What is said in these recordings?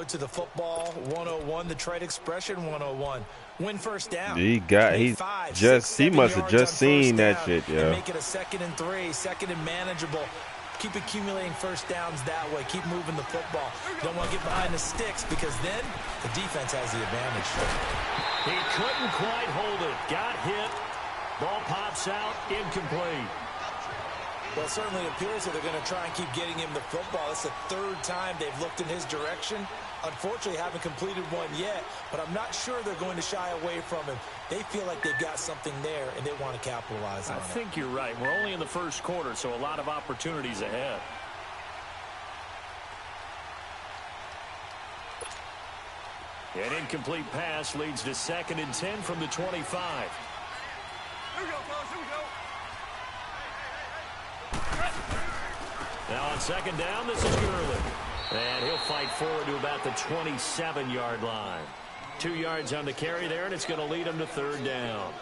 To the football 101, the trade expression 101. Win first down. He must have just seen that shit, yeah. Make it a 2nd and 3, 2nd and manageable. Keep accumulating first downs that way. Keep moving the football. Don't want to get behind the sticks because then the defense has the advantage. He couldn't quite hold it. Got hit. Ball pops out. Incomplete. Well, it certainly appears that they're going to try and keep getting him the football. It's the 3rd time they've looked in his direction. Unfortunately, haven't completed one yet, but I'm not sure they're going to shy away from him. They feel like they've got something there, and they want to capitalize on it. I think you're right. We're only in the 1st quarter, so a lot of opportunities ahead. An incomplete pass leads to 2nd and 10 from the 25. Here we go, fellas. Here we go. Now on 2nd down, this is Gurley. And he'll fight forward to about the 27-yard line. 2 yards on the carry there, and it's going to lead him to 3rd down.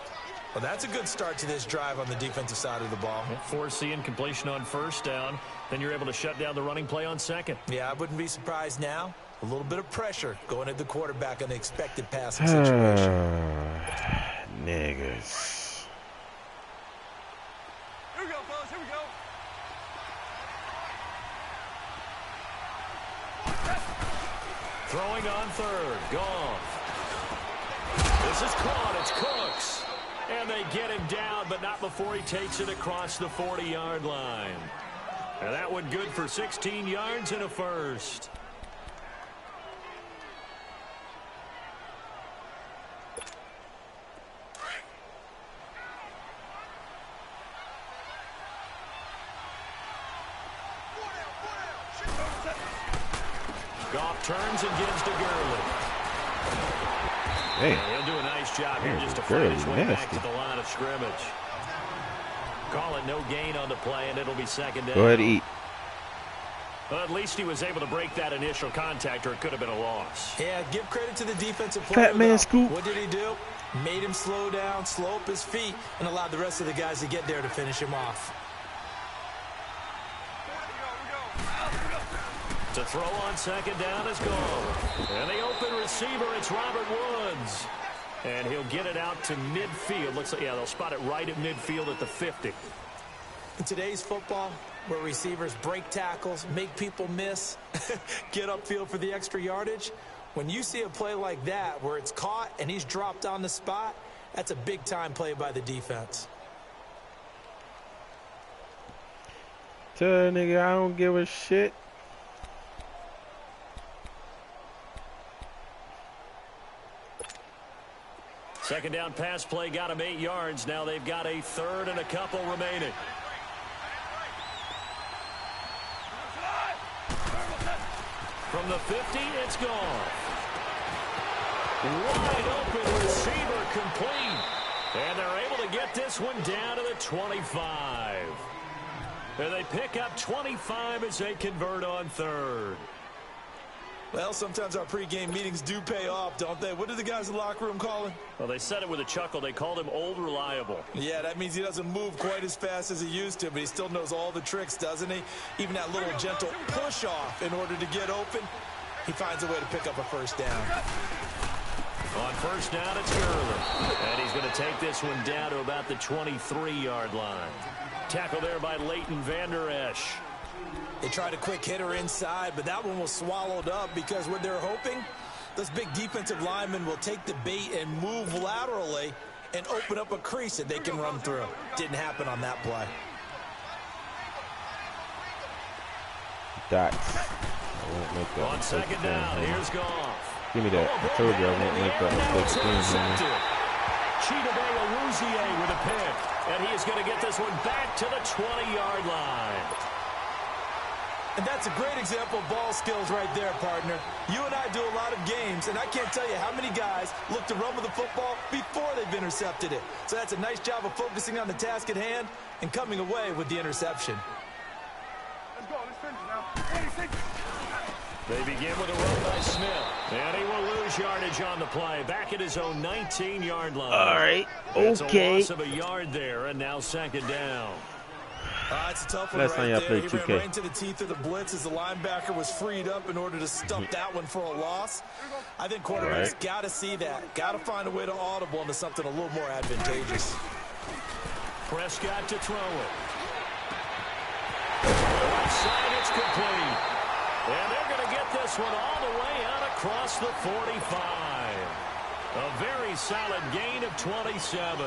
Well, that's a good start to this drive on the defensive side of the ball. Force the incompletion on 1st down. Then you're able to shut down the running play on 2nd. Yeah, I wouldn't be surprised now. A little bit of pressure going at the quarterback on the expected passing situation. Niggas. Here we go, fellas. Here we go. Throwing on 3rd. Goff. This is caught. It's Cooks. And they get him down, but not before he takes it across the 40-yard line. And that one good for 16 yards and a first. Goff turns and gives to Gurley. Hey. He'll do a nice job here just to fight his way back to the line of scrimmage. Call it no gain on the play, and it'll be 2nd down. Go ahead, eat. Well, at least he was able to break that initial contact, or it could have been a loss. Yeah, give credit to the defensive player. Fat man scoop. What did he do? Made him slow down, slow up his feet, and allowed the rest of the guys to get there to finish him off. To throw on 2nd down is Goff. And the open receiver, it's Robert Woods. And he'll get it out to midfield. Looks like, yeah, they'll spot it right at midfield at the 50. In today's football, where receivers break tackles, make people miss, get upfield for the extra yardage, when you see a play like that where it's caught and he's dropped on the spot, that's a big-time play by the defense. Tell a nigga I don't give a shit. Second down pass play got him 8 yards. Now they've got a 3rd and a couple remaining. From the 50, it's gone. Wide open receiver complete. And they're able to get this one down to the 25. And they pick up 25 as they convert on 3rd. Well, sometimes our pregame meetings do pay off, don't they? What did the guys in the locker room call him? Well, they said it with a chuckle. They called him Old Reliable. Yeah, that means he doesn't move quite as fast as he used to, but he still knows all the tricks, doesn't he? Even that little gentle push-off in order to get open, he finds a way to pick up a 1st down. On 1st down, it's Gurley. And he's going to take this one down to about the 23-yard line. Tackle there by Leighton Vander Esch. They tried a quick hitter inside, but that one was swallowed up because what they're hoping, those big defensive linemen will take the bait and move laterally and open up a crease that they can run through. Didn't happen on that play. Dots. I won't make that. On 2nd down, here's Goff. Give me that. I told you I won't make that mistake. Chidobe Awuzie with a pick. And he is going to get this one back to the 20-yard line. And that's a great example of ball skills right there, partner. You and I do a lot of games, and I can't tell you how many guys look to run with the football before they've intercepted it. So that's a nice job of focusing on the task at hand and coming away with the interception. Let's go. Let's finish now. 26. They begin with a run by Smith. And he will lose yardage on the play. Back at his own 19-yard line. All right. It's a Okay. loss of a yard there, and now 2nd down. It's a tough one Last time y'all played He 2K. ran right into the teeth of the blitz as the linebacker was freed up in order to stuff that one for a loss. I think quarterbacks got to see that. Got to find a way to audible into something a little more advantageous. Prescott to throw it. Right side, it's complete. And they're going to get this one all the way out across the 45. A very solid gain of 27.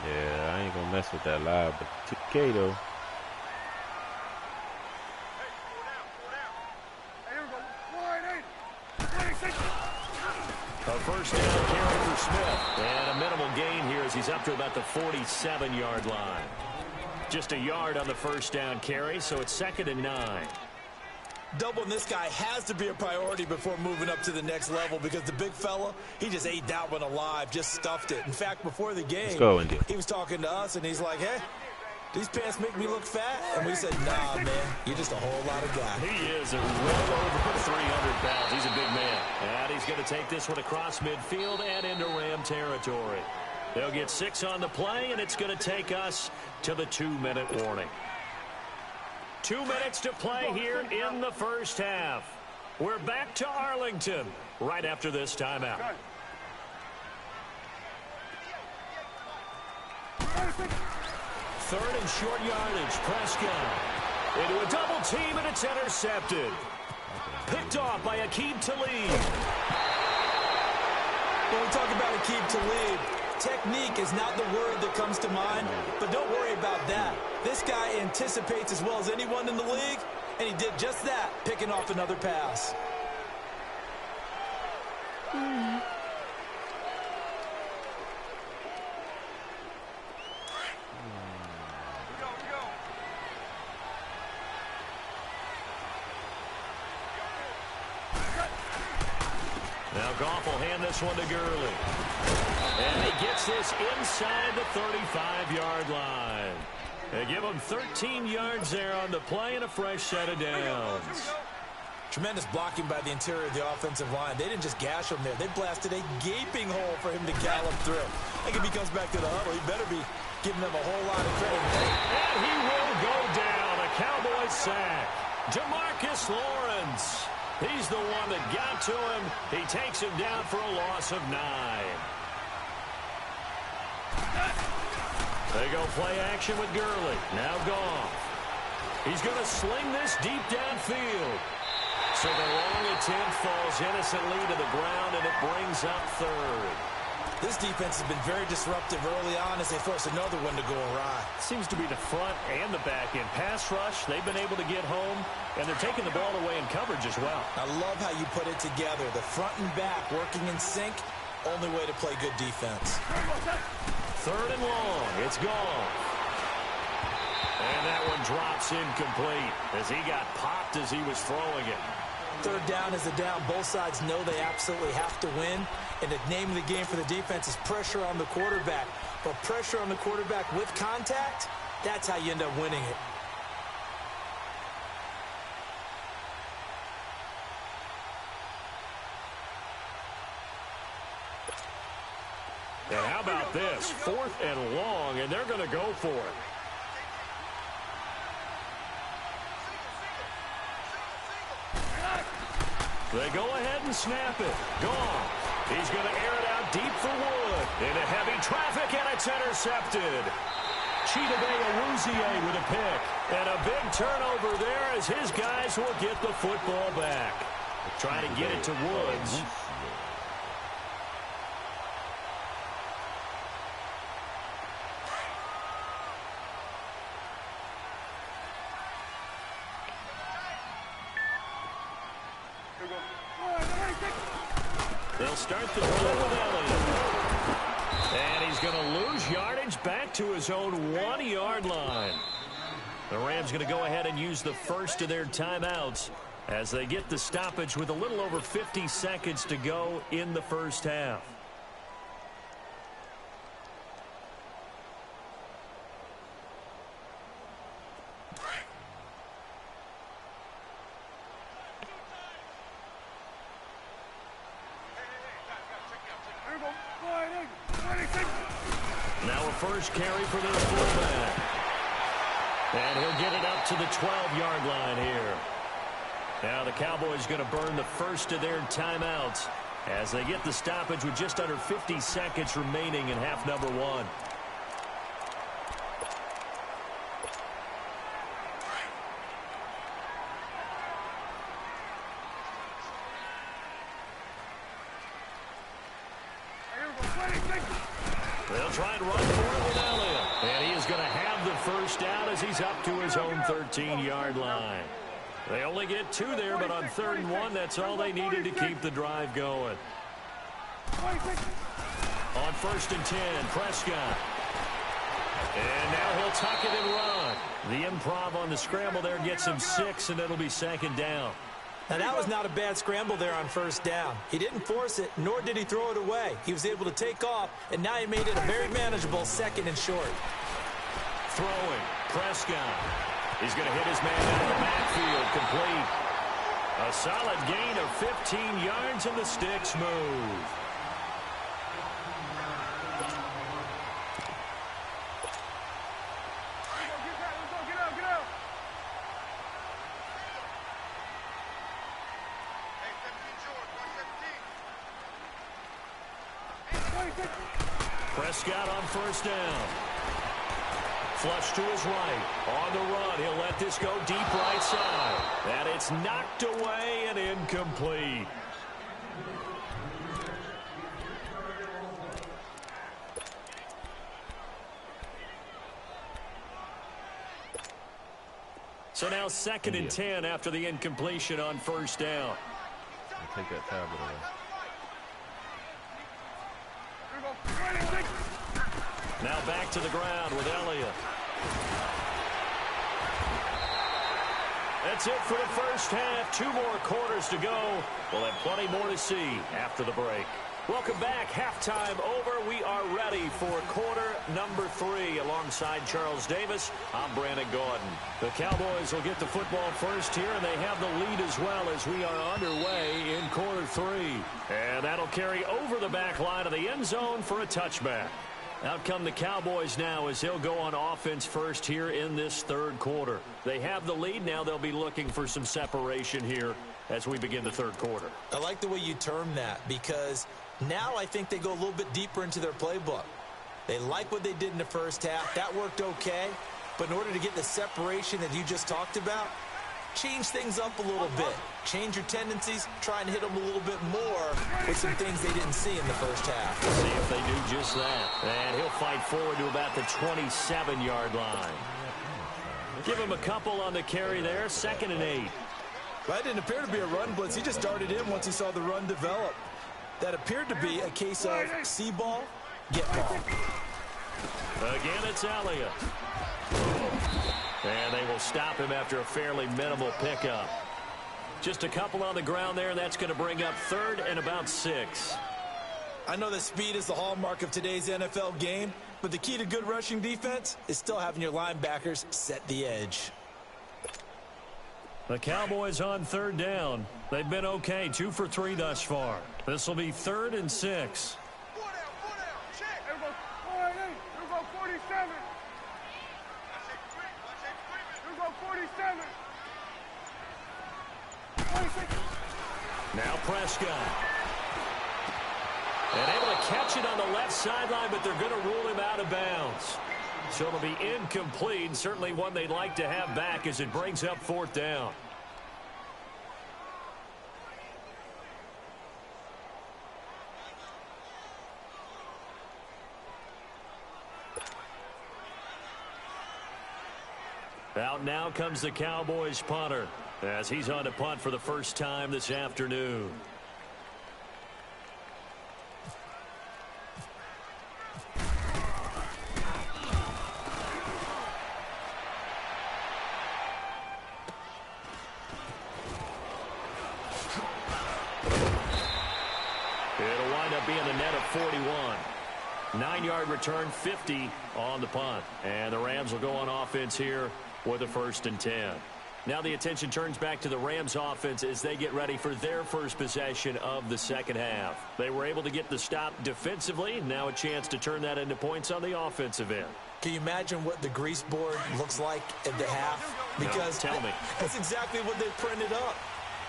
Yeah, I ain't gonna mess with that live, but 2K though. A first down carry for Smith. And a minimal gain here as he's up to about the 47-yard line. Just a yard on the first down carry, so it's 2nd and 9. Doubling this guy has to be a priority before moving up to the next level because the big fella, he just ate that one alive, just stuffed it. In fact, before the game, he was talking to us, and he's like, hey, these pants make me look fat? And we said, nah, man, you're just a whole lot of guy. He is well over 300 pounds. He's a big man. And he's going to take this one across midfield and into Ram territory. They'll get 6 on the play, and it's going to take us to the 2-minute warning. 2 minutes to play here in the first half. We're back to Arlington right after this timeout. Third and short yardage. Prescott into a double team, and it's intercepted. Picked off by Aqib Talib. When we talk about Aqib Talib, technique is not the word that comes to mind, but don't worry about that. This guy anticipates as well as anyone in the league, and he did just that, picking off another pass. Now Goff will hand this one to Gurley. And he gets this inside the 35-yard line. They give him 13 yards there on the play and a fresh set of downs. Tremendous blocking by the interior of the offensive line. They didn't just gash him there. They blasted a gaping hole for him to gallop through. I think if he comes back to the huddle, he better be giving them a whole lot of credit. And he will go down. A Cowboys sack. Demarcus Lawrence. He's the one that got to him. He takes him down for a loss of 9. They go play action with Gurley. Now Goff. He's going to sling this deep downfield. So the long attempt falls innocently to the ground, and it brings up third. This defense has been very disruptive early on as they force another one to go awry. Seems to be the front and the back end. Pass rush, they've been able to get home, and they're taking the ball away in coverage as well. I love how you put it together. The front and back working in sync, only way to play good defense. Third and long, it's gone. And that one drops incomplete as he got popped as he was throwing it. Third down is a down. Both sides know they absolutely have to win. And the name of the game for the defense is pressure on the quarterback. But pressure on the quarterback with contact, that's how you end up winning it. And how about this? 4th and long, and they're going to go for it. They go ahead and snap it. Gone. He's going to air it out deep for Wood. Into heavy traffic, and it's intercepted. Chidobe Awuzie with a pick. And a big turnover there as his guys will get the football back. Trying to get it to Woods. They'll start the play with Elliott. And he's going to lose yardage back to his own 1-yard line. The Rams going to go ahead and use the first of their timeouts as they get the stoppage with a little over 50 seconds to go in the first half. Now a first carry for their fullback. And he'll get it up to the 12-yard line here. Now the Cowboys going to burn the first of their timeouts as they get the stoppage with just under 50 seconds remaining in half number one. They'll try and run for it with Elliott. And he is going to have the first down as he's up to his own 13-yard line. They only get 2 there, but on 3rd and 1, that's all they needed to keep the drive going. On 1st and 10, Prescott. And now he'll tuck it and run. The improv on the scramble there gets him 6, and it'll be 2nd down. Now, that was not a bad scramble there on 1st down. He didn't force it, nor did he throw it away. He was able to take off, and now he made it a very manageable 2nd and short. Throwing, Prescott. He's going to hit his man out of the backfield, complete. A solid gain of 15 yards, and the sticks move. Prescott on 1st down. Flush to his right. On the run, he'll let this go deep right side. And it's knocked away and incomplete. So now 2nd and 10 after the incompletion on 1st down. Take that tablet away. Now back to the ground with Elliott. That's it for the first half. 2 more quarters to go. We'll have plenty more to see after the break. Welcome back. Halftime over. We are ready for quarter number 3. Alongside Charles Davis, I'm Brandon Gordon. The Cowboys will get the football first here, and they have the lead as well as we are underway in quarter 3. And that'll carry over the back line of the end zone for a touchback. Out come the Cowboys now as they'll go on offense first here in this 3rd quarter. They have the lead. Now they'll be looking for some separation here as we begin the 3rd quarter. I like the way you term that because now I think they go a little bit deeper into their playbook. They like what they did in the first half. That worked okay. But in order to get the separation that you just talked about, change things up a little bit. Change your tendencies. Try and hit them a little bit more with some things they didn't see in the first half. We'll see if they do just that. And he'll fight forward to about the 27-yard line. Give him a couple on the carry there. 2nd and 8. That didn't appear to be a run blitz. He just darted in once he saw the run develop. That appeared to be a case of see ball, get ball. Again, it's Elliott. And they will stop him after a fairly minimal pickup. Just a couple on the ground there, and that's going to bring up 3rd and about 6. I know that speed is the hallmark of today's NFL game, but the key to good rushing defense is still having your linebackers set the edge. The Cowboys on 3rd down. They've been okay, 2 for 3 thus far. This will be 3rd and 6. 47. Now Prescott. And able to catch it on the left sideline, but they're going to rule him out of bounds. So it'll be incomplete. Certainly one they'd like to have back as it brings up 4th down. Out now comes the Cowboys punter as he's on to punt for the first time this afternoon. It'll wind up being a net of 41. 9-yard return, 50 on the punt. And the Rams will go on offense here with a 1st and 10. Now the attention turns back to the Rams offense as they get ready for their first possession of the second half. They were able to get the stop defensively. Now a chance to turn that into points on the offensive end. Can you imagine what the grease board looks like at the half? Because no, tell me. That's exactly what they printed up.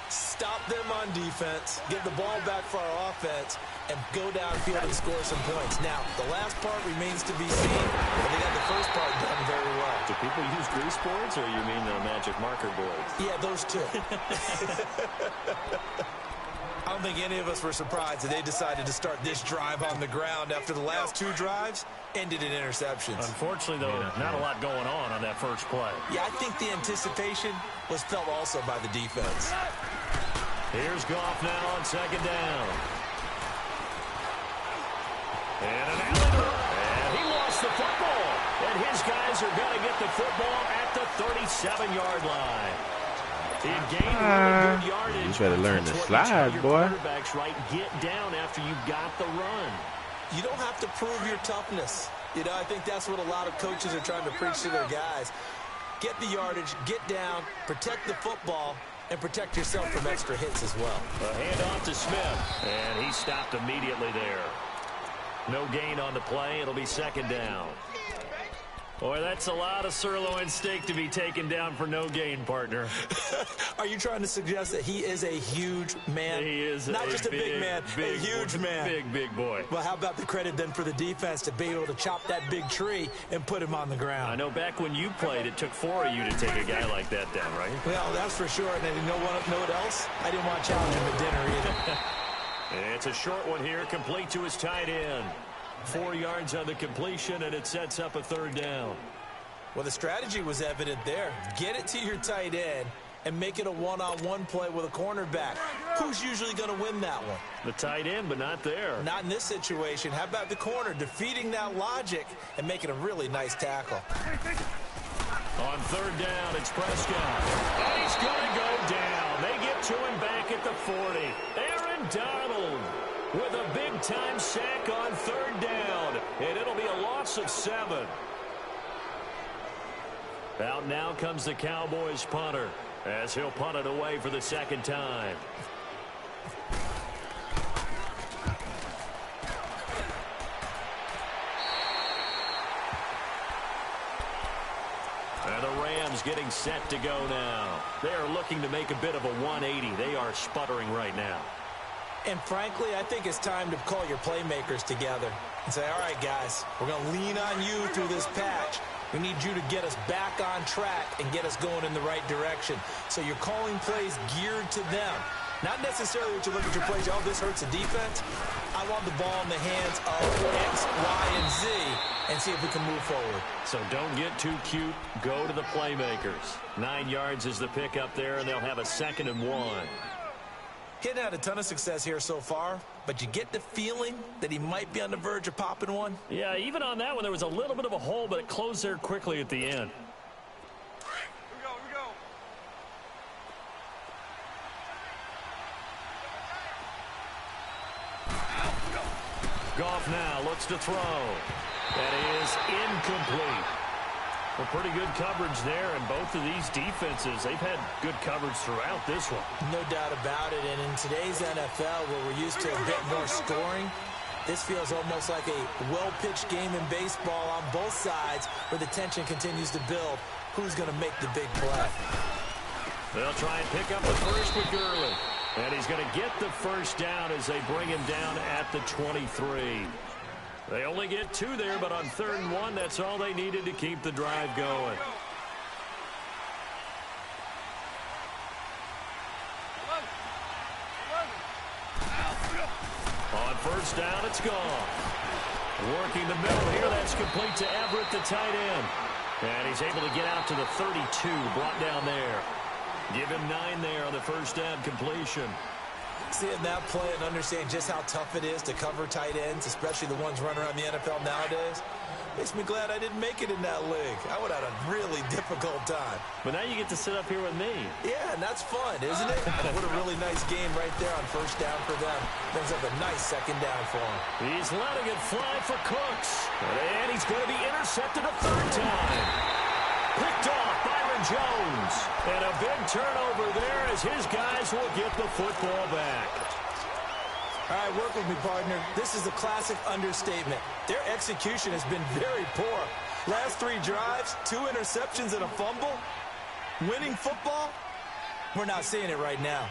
Stop them on defense, get the ball back for our offense, and go downfield and score some points. Now, the last part remains to be seen, but they got the first part done very well. Do people use grease boards, or you mean the magic marker boards? Yeah, those two. I don't think any of us were surprised that they decided to start this drive on the ground after the last two drives ended in interceptions. Unfortunately, though, not a lot going on that first play. Yeah, I think the anticipation was felt also by the defense. Here's Goff now on second down. And an alley, and he lost the football. And his guys are going to get the football at the 37-yard line. He gained really good yardage. You better learn to slide, boy. Quarterbacks, right, get down after you got the run. You don't have to prove your toughness. You know, I think that's what a lot of coaches are trying to preach to their guys. Get the yardage, get down, protect the football, and protect yourself from extra hits as well. A handoff to Smith, and he stopped immediately there. No gain on the play. It'll be second down. Boy, that's a lot of sirloin steak to be taken down for no gain, partner. Are you trying to suggest that he is a huge man? He is not just a big man, a huge man. Big boy. Well, how about the credit then for the defense to be able to chop that big tree and put him on the ground? I know back when you played, it took 4 of you to take a guy like that down, right? Well, that's for sure. And you know what else? I didn't want to challenge him at dinner either. It's a short one here, complete to his tight end. 4 yards on the completion, and it sets up a third down. Well, the strategy was evident there. Get it to your tight end and make it a one-on-one play with a cornerback. Who's usually going to win that one? The tight end, but not there. Not in this situation. How about the corner defeating that logic and making a really nice tackle? On third down, it's Prescott. And he's going to go down. They get to him back at the 40. Aaron Donald with a big-time sack on third down. And it'll be a loss of 7. Out now comes the Cowboys punter as he'll punt it away for the second time. And the Rams getting set to go now. They are looking to make a bit of a 180. They are sputtering right now. And frankly, I think it's time to call your playmakers together and say, all right, guys, we're going to lean on you through this patch. We need you to get us back on track and get us going in the right direction. So you're calling plays geared to them. Not necessarily what you look at your plays, oh, this hurts the defense. I want the ball in the hands of X, Y, and Z and see if we can move forward. So don't get too cute. Go to the playmakers. 9 yards is the pick up there, and they'll have a 2nd and 1. He hadn't had a ton of success here so far, but you get the feeling that he might be on the verge of popping one. Yeah, even on that one, there was a little bit of a hole, but it closed there quickly at the end. Here we go. Goff now looks to throw. That is incomplete. Well, pretty good coverage there, and both of these defenses, they've had good coverage throughout this one. No doubt about it, and in today's NFL, where we're used to a bit more scoring, this feels almost like a well-pitched game in baseball on both sides where the tension continues to build. Who's going to make the big play? They'll try and pick up the first with Gurley. And he's going to get the first down as they bring him down at the 23. They only get 2 there, but on 3rd and 1, that's all they needed to keep the drive going. On first down, it's gone. Working the middle here, that's complete to Everett, the tight end. And he's able to get out to the 32, brought down there. Give him 9 there on the first down completion. Seeing that play and understand just how tough it is to cover tight ends, especially the ones running around the NFL nowadays, makes me glad I didn't make it in that league. I would have had a really difficult time. But now you get to sit up here with me. Yeah, and that's fun, isn't it? What a really nice game right there on first down for them. Brings up a nice 2nd down for him. He's letting it fly for Cooks. And he's going to be intercepted a 3rd time. Picked off by Jones. And a big turnover there as his guys will get the football back. All right, work with me, partner. This is a classic understatement. Their execution has been very poor. Last 3 drives, 2 interceptions and a fumble. Winning football? We're not seeing it right now.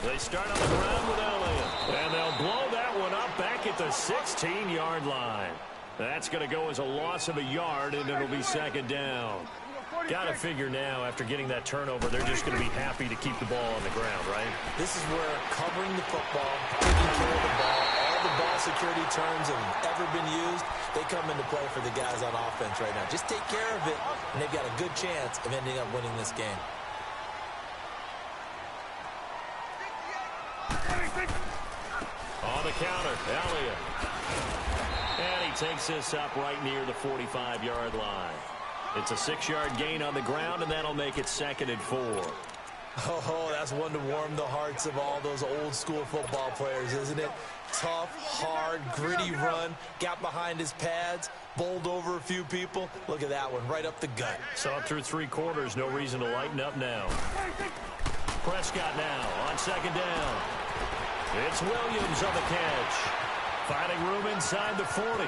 They start on the ground with Elliott. And they'll blow that one up back at the 16-yard line. That's going to go as a loss of a yard, and it'll be second down. Got to figure now, after getting that turnover, they're just going to be happy to keep the ball on the ground, right? This is where covering the football, taking care of the ball, all the ball security terms have ever been used, they come into play for the guys on offense right now. Just take care of it, and they've got a good chance of ending up winning this game. On the counter, Elliott. And he takes this up right near the 45-yard line. It's a 6-yard gain on the ground, and that'll make it 2nd and 4. Oh, that's one to warm the hearts of all those old-school football players, isn't it? Tough, hard, gritty run, got behind his pads, bowled over a few people. Look at that one, right up the gut. Saw it through 3 quarters, no reason to lighten up now. Prescott now on 2nd down. It's Williams on the catch. Finding room inside the 40.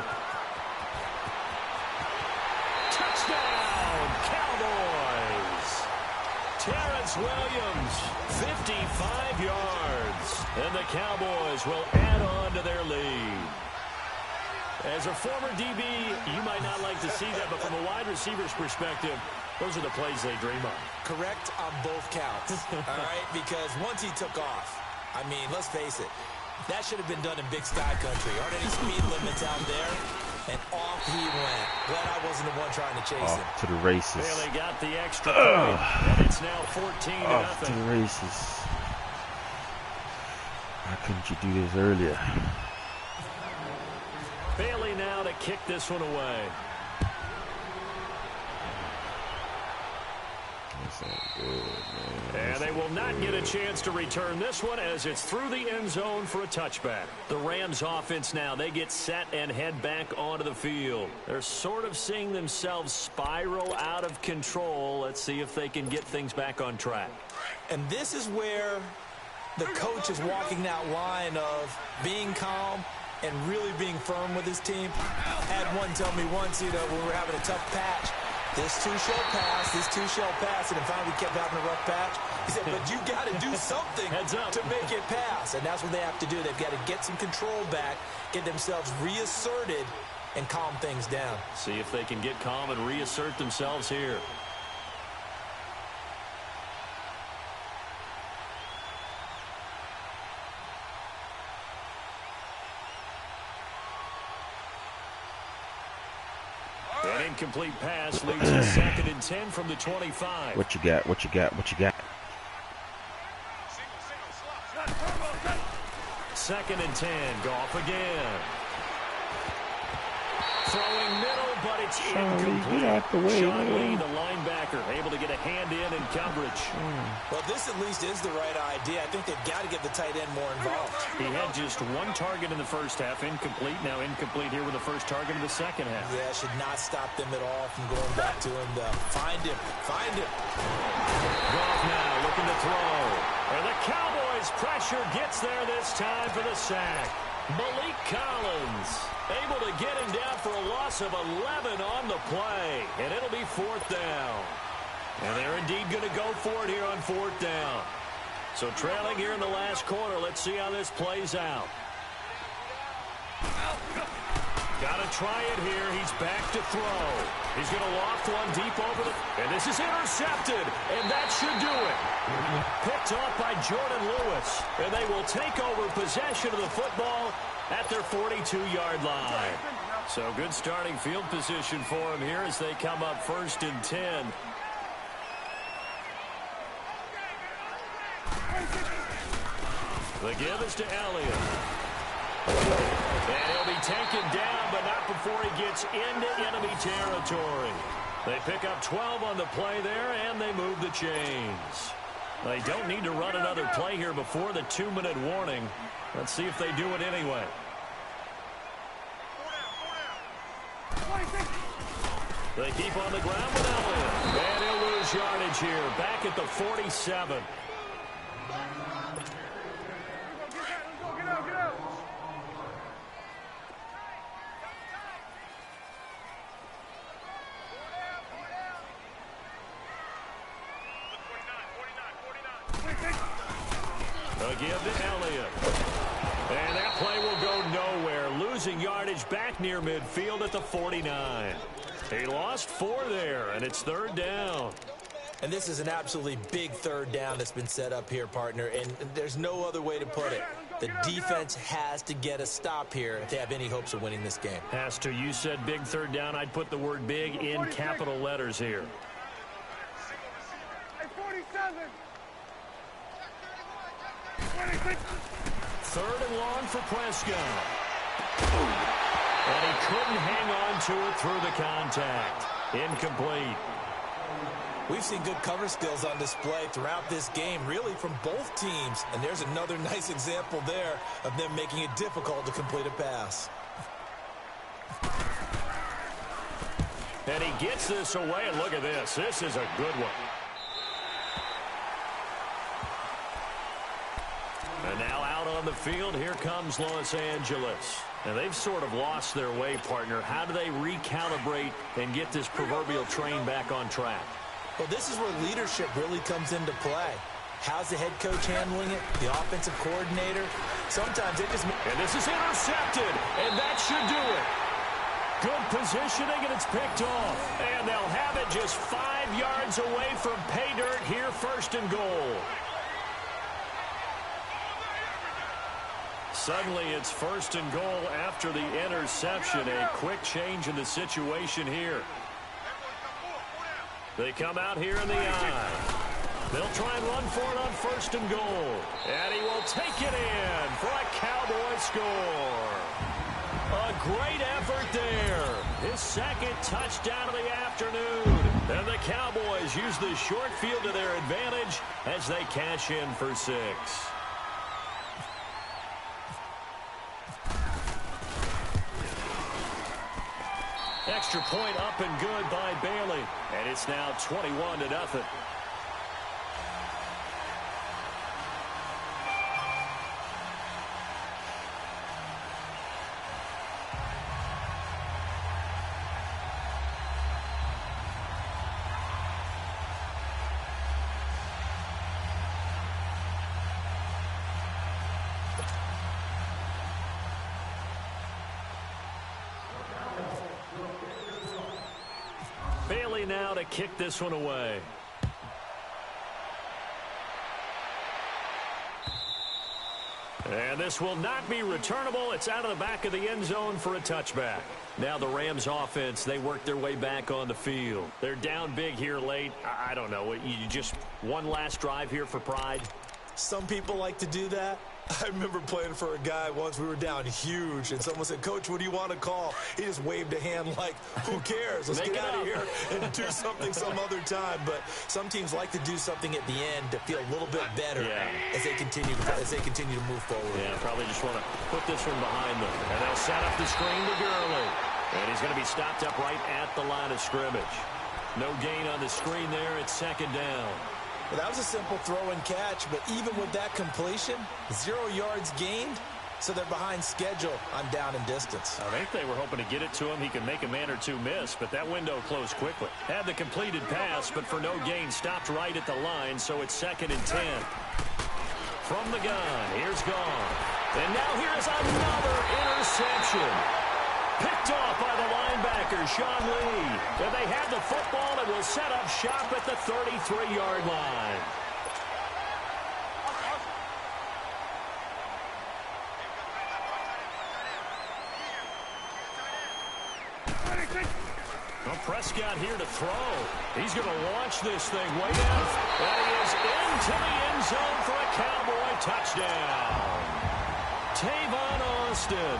Touchdown, Cowboys! Terrence Williams, 55 yards. And the Cowboys will add on to their lead. As a former DB, you might not like to see that, but from a wide receiver's perspective, those are the plays they dream of. Correct on both counts, all right? Because once he took off, I mean, let's face it, that should have been done in Big Sky Country. Aren't any speed limits out there? And off he went. Glad I wasn't the one trying to chase him. To the races. Bailey got the extra point, and it's now 14-0. Off to the races. Why couldn't you do this earlier? Bailey now to kick this one away. That's not good, man. And they will not get a chance to return this one as it's through the end zone for a touchback. The Rams offense now, they get set and head back onto the field. They're sort of seeing themselves spiral out of control. Let's see if they can get things back on track. And this is where the coach is walking that line of being calm and really being firm with his team. Had one tell me once, when we were having a tough patch, this too shall pass, this too shall pass, and finally we kept having a rough patch. He said, but you got to do something to make it pass, and that's what they have to do. They've got to get some control back, get themselves reasserted, and calm things down. See if they can get calm and reassert themselves here. An incomplete pass leads to 2nd and 10 from the 25. What you got? What you got? What you got? 2nd and 10. Goff again. Throwing middle, but it's incomplete. Get out the way, Sean man. Lee, the linebacker, able to get a hand in coverage. Well, this at least is the right idea. I think they've got to get the tight end more involved. He had just 1 target in the first half, incomplete. Now incomplete here with the first target in the second half. Yeah, should not stop them at all from going back to him. Find him. Find him. Goff now looking to throw. And the Cowboys' pressure gets there this time for the sack. Malik Collins able to get him down for a loss of 11 on the play. And it'll be 4th down. And they're indeed going to go for it here on 4th down. So trailing here in the last quarter, let's see how this plays out. Got to try it here. He's back to throw. He's going to loft one deep over the... And this is intercepted. And that should do it. Picked off by Jordan Lewis. And they will take over possession of the football at their 42-yard line. So good starting field position for him here as they come up 1st and 10. The give is to Elliott. And he'll be taken down, but not before he gets into enemy territory. They pick up 12 on the play there, and they move the chains. They don't need to run another play here before the 2-minute warning. Let's see if they do it anyway. They keep on the ground with Elliott. And he'll lose yardage here. Back at the 47. They'll give to Elliott. And that play will go nowhere. Losing yardage back near midfield at the 49. He lost 4 there, and it's 3rd down. And this is an absolutely big 3rd down that's been set up here, partner, and there's no other way to put it. The defense has to get a stop here if they have any hopes of winning this game. Has to. You said big 3rd down. I'd put the word big in capital letters here. Hey, 47. 3rd and long for Prescott. And he couldn't hang on to it through the contact. Incomplete. We've seen good cover skills on display throughout this game, really from both teams. And there's another nice example there of them making it difficult to complete a pass. And he gets this away, and look at this. This is a good one. And now out on the field, here comes Los Angeles. And they've sort of lost their way, partner. How do they recalibrate and get this proverbial train back on track? Well, this is where leadership really comes into play. How's the head coach handling it? The offensive coordinator? Sometimes they just... And this is intercepted, and that should do it. Good positioning, and it's picked off. And they'll have it just 5 yards away from pay dirt here, 1st and goal. Suddenly, it's 1st and goal after the interception. A quick change in the situation here. They come out here in the eye. They'll try and run for it on 1st and goal. And he will take it in for a Cowboy score. A great effort there. His 2nd touchdown of the afternoon. And the Cowboys use the short field to their advantage as they cash in for 6. Extra point up and good by Bailey. And it's now 21-0. Bailey now to kick this one away. And this will not be returnable. It's out of the back of the end zone for a touchback. Now the Rams offense, they work their way back on the field. They're down big here late. I don't know. You just one last drive here for pride? Some people like to do that. I remember playing for a guy once. We were down huge, and someone said, "Coach, what do you want to call?" He just waved a hand like, "Who cares? Let's get out of here and do something some other time." But some teams like to do something at the end to feel a little bit better as they continue to move forward. Yeah, probably just want to put this one behind them. And they'll set up the screen to Gurley. And he's going to be stopped up right at the line of scrimmage. No gain on the screen there. It's 2nd down. Well, that was a simple throw and catch, but even with that completion, 0 yards gained, so they're behind schedule on down and distance. I think they were hoping to get it to him. He could make a man or two miss, but that window closed quickly. Had the completed pass, but for no gain, stopped right at the line, so it's 2nd and 10. From the gun, here's Gone. And now here's another interception. Picked off by the linebacker, Sean Lee. And they have the football and will set up shop at the 33-yard line. Well, Prescott here to throw. He's going to launch this thing way down. And he is into the end zone for a Cowboy touchdown. Tavon Austin,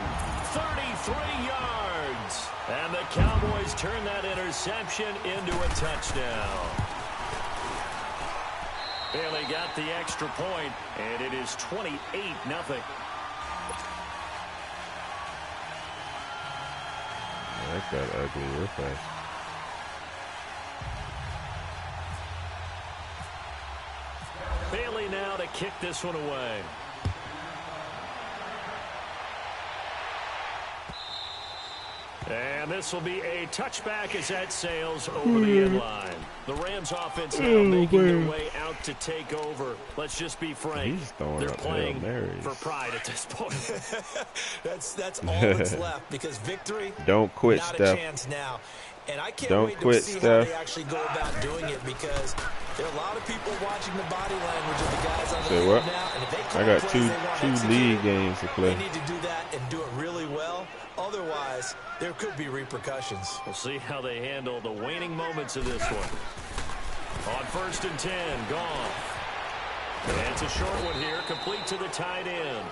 33 yards. And the Cowboys turn that interception into a touchdown. Bailey got the extra point, and it is 28-0. That got ugly real fast. Bailey now to kick this one away. And this will be a touchback as that sails over the end line. The Rams offense now making their way out to take over. Let's just be frank. They're playing for pride at this point. that's all that's left because victory, don't quit, not Steph. a chance now. And I can't Don't wait quit, to see Steph. how they actually go about doing it because there are a lot of people watching the body language of the guys on the Say field what? now. And if they call I got plays two they want league executed, games to play. they need to do that and do it really well. Otherwise, there could be repercussions. We'll see how they handle the waning moments of this one. On 1st and 10, gone. And it's a short one here, complete to the tight end.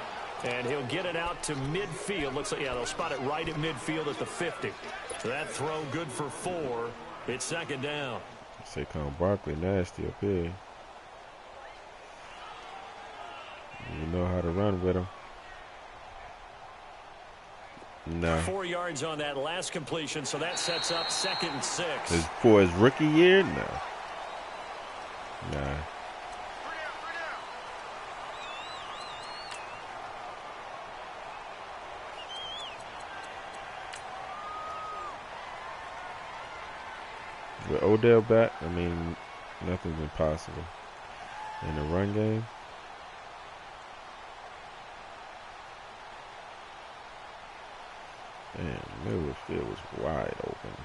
And he'll get it out to midfield. Looks like, yeah, they'll spot it right at midfield at the 50. So that throw good for 4. It's 2nd down. Saquon Barkley nasty up here. You know how to run with him. No. 4 yards on that last completion, so that sets up 2nd and 6. For his rookie year? No. Nah. With Odell back, I mean, nothing's impossible. In the run game, damn, Middlefield was wide open.